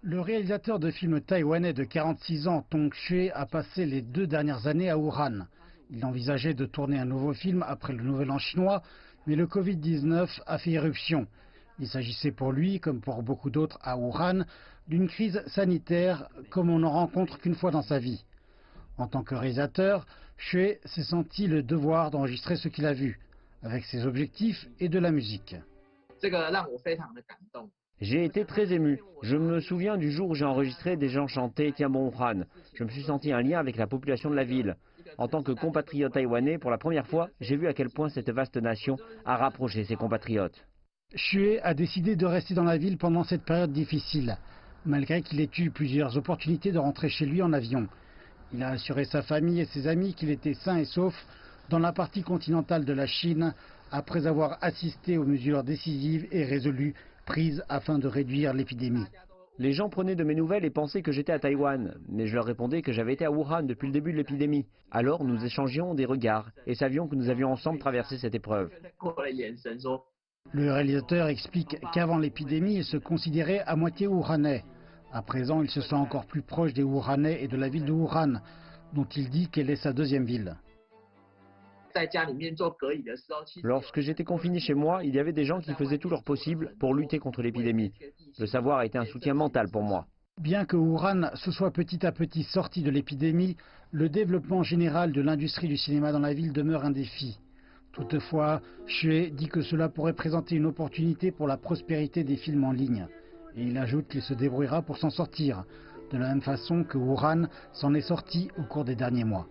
Le réalisateur de films taïwanais de 46 ans, Tong Xue, a passé les 2 dernières années à Wuhan. Il envisageait de tourner un nouveau film après le Nouvel An chinois, mais le Covid-19 a fait irruption. Il s'agissait pour lui, comme pour beaucoup d'autres à Wuhan, d'une crise sanitaire comme on n'en rencontre qu'une fois dans sa vie. En tant que réalisateur, Xue s'est senti le devoir d'enregistrer ce qu'il a vu, avec ses objectifs et de la musique. J'ai été très ému. Je me souviens du jour où j'ai enregistré des gens chanter Tiens bon Wuhan. Je me suis senti un lien avec la population de la ville. En tant que compatriote taïwanais, pour la première fois, j'ai vu à quel point cette vaste nation a rapproché ses compatriotes. Xue a décidé de rester dans la ville pendant cette période difficile, malgré qu'il ait eu plusieurs opportunités de rentrer chez lui en avion. Il a assuré sa famille et ses amis qu'il était sain et sauf dans la partie continentale de la Chine, après avoir assisté aux mesures décisives et résolues prises afin de réduire l'épidémie. Les gens prenaient de mes nouvelles et pensaient que j'étais à Taïwan, mais je leur répondais que j'avais été à Wuhan depuis le début de l'épidémie. Alors nous échangions des regards et savions que nous avions ensemble traversé cette épreuve. Le réalisateur explique qu'avant l'épidémie, il se considérait à moitié Wuhanais. À présent, il se sent encore plus proche des Wuhanais et de la ville de Wuhan, dont il dit qu'elle est sa deuxième ville. Lorsque j'étais confiné chez moi, il y avait des gens qui faisaient tout leur possible pour lutter contre l'épidémie. Le savoir a été un soutien mental pour moi. Bien que Wuhan se soit petit à petit sorti de l'épidémie, le développement général de l'industrie du cinéma dans la ville demeure un défi. Toutefois, Xue dit que cela pourrait présenter une opportunité pour la prospérité des films en ligne. Et il ajoute qu'il se débrouillera pour s'en sortir, de la même façon que Wuhan s'en est sorti au cours des derniers mois.